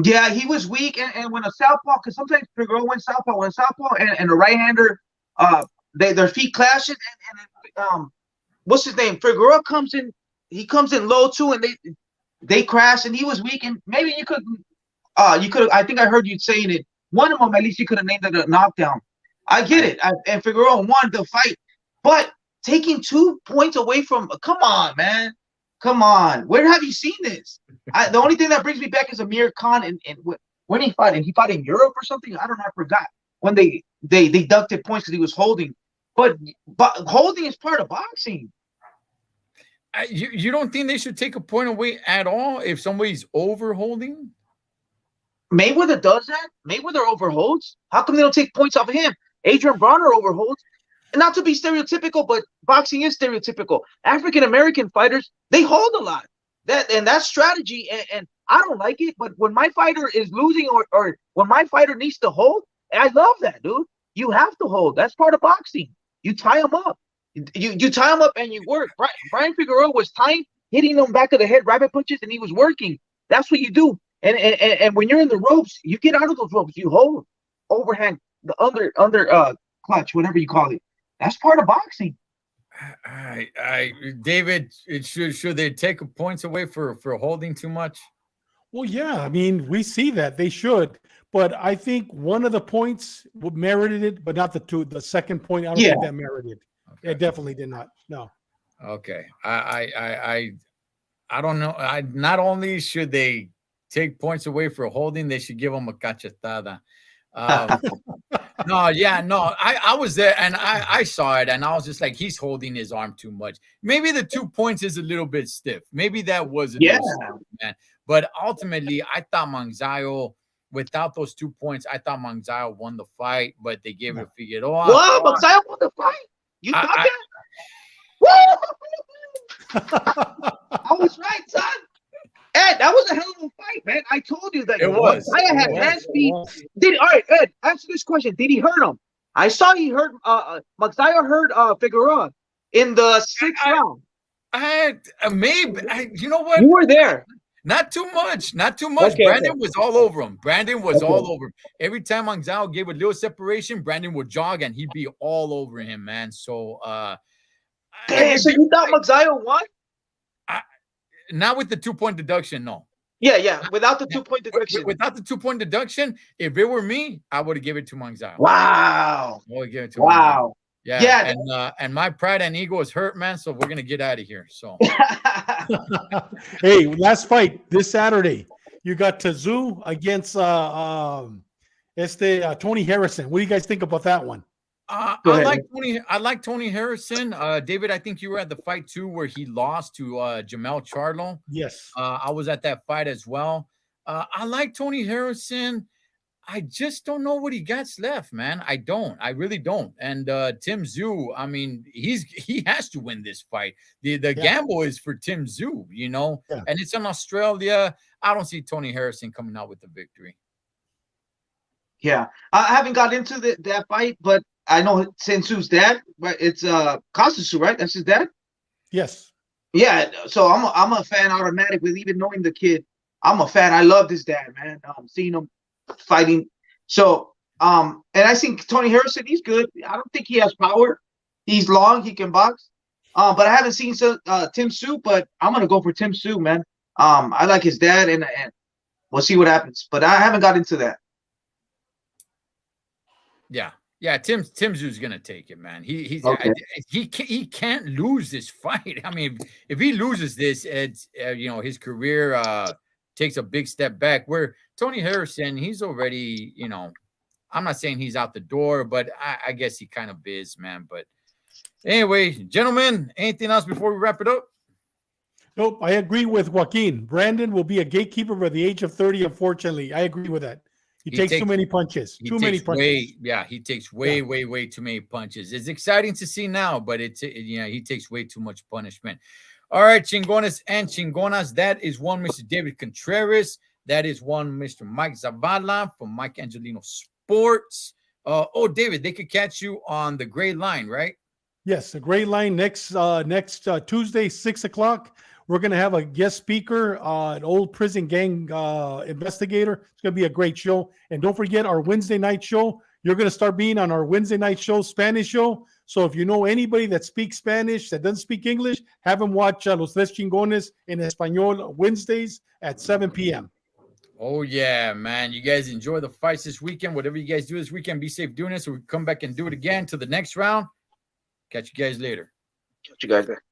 Yeah, he was weak, and when a southpaw, because sometimes Figueroa went southpaw, and a right-hander, their feet clashes, and what's his name? Figueroa comes in, he comes in low too, and they crash, and he was weak, and maybe you could. I think I heard you saying it. One of them, at least you could have named it a knockdown. I get it. And Figueroa won the fight. But taking 2 points away from, come on, man. Come on. Where have you seen this? The only thing that brings me back is Amir Khan. And when he fought, and he fought in Europe or something. I don't know. I forgot. When they deducted points because he was holding. But holding is part of boxing. You don't think they should take a point away at all if somebody's overholding? Mayweather does that. Mayweather overholds. How come they don't take points off of him? Adrian Bronner overholds. And not to be stereotypical, but boxing is stereotypical. African-American fighters, they hold a lot. That's strategy, and I don't like it, but when my fighter is losing or when my fighter needs to hold, I love that, dude. You have to hold. That's part of boxing. You tie him up. You tie him up and you work. Brian Figueroa was tying, hitting him back of the head, rabbit punches, and he was working. That's what you do. And when you're in the ropes, you get out of those ropes. You hold overhand, the under clutch, whatever you call it. That's part of boxing. David, should they take points away for holding too much? Well, yeah, I mean, we see that they should, but I think one of the points merited it, but not the two. The second point, I don't think that merited. Okay. It definitely did not. No. Okay, I don't know. Not only should they take points away for holding, they should give them a cachetada. No, I was there and I saw it and I was just like, he's holding his arm too much. Maybe the 2 points is a little bit stiff. Maybe that was a little stiff, man. But ultimately, I thought Manzano, without those 2 points, I thought Manzano won the fight, but they gave it to Figueroa. What? Manzano won the fight? You thought that? I was right, son. Ed, that was a hell of a fight, man. I told you that. It was. I had hand speed. All right, Ed, answer this question. Did he hurt him? I saw he hurt Magsayo hurt Figueroa in the 6th round. You know what? You were there. Not too much. Okay, Brandon was all over him. All over him. Every time Magsayo gave a little separation, Brandon would jog and he'd be all over him, man. So so you thought Magsayo won? Not with the 2 point deduction, no. Yeah. Without the 2 point deduction. Without the 2 point deduction, if it were me, I would have given it to Magsayo. Wow. I would give it to Magsayo. Yeah. And my pride and ego is hurt, man. So we're gonna get out of here. So hey, last fight this Saturday. You got Tszyu against Tony Harrison. What do you guys think about that one? I like Tony Harrison. David, I think you were at the fight too, where he lost to Jamel Charlo. Yes. I was at that fight as well. I like Tony Harrison. I just don't know what he got left, man. I really don't. And Tim Tszyu, I mean, he has to win this fight. The gamble is for Tim Tszyu, you know, and it's in Australia. I don't see Tony Harrison coming out with the victory. Yeah, I haven't got into that fight, but I know Tszyu's dad, but it's Kostas, right? That's his dad. Yes. Yeah. So I'm a fan automatic with even knowing the kid. I'm a fan. I love this dad, man. Seeing him fighting. So and I think Tony Harrison, he's good. I don't think he has power. He's long. He can box. But I haven't seen Tim Tszyu. But I'm gonna go for Tim Tszyu, man. I like his dad, and we'll see what happens. But I haven't got into that. Yeah, Tim Tszyu's gonna take it, man. He can't lose this fight. I mean, if he loses this, it's his career takes a big step back. Where Tony Harrison, he's already, I'm not saying he's out the door, but I guess he kind of is, man. But anyway, gentlemen, anything else before we wrap it up? Nope, I agree with Joaquin. Brandon will be a gatekeeper by the age of 30, unfortunately. I agree with that. He takes too many punches. He takes way too many punches. It's exciting to see now, but he takes way too much punishment. All right, Chingones and Chingonas. That is one Mr. David Contreras. That is one Mr. Mike Zavala from Mike Angelino Sports. David, they could catch you on the Gray Line, right? Yes, the Gray Line next Tuesday, 6:00. We're going to have a guest speaker, an old prison gang investigator. It's going to be a great show. And don't forget our Wednesday night show. You're going to start being on our Wednesday night show, Spanish show. So if you know anybody that speaks Spanish, that doesn't speak English, have them watch Los Tres Chingones in Espanol Wednesdays at 7 p.m. Oh, yeah, man. You guys enjoy the fights this weekend. Whatever you guys do this weekend, be safe doing it. So we come back and do it again to the next round. Catch you guys later. Catch you guys there.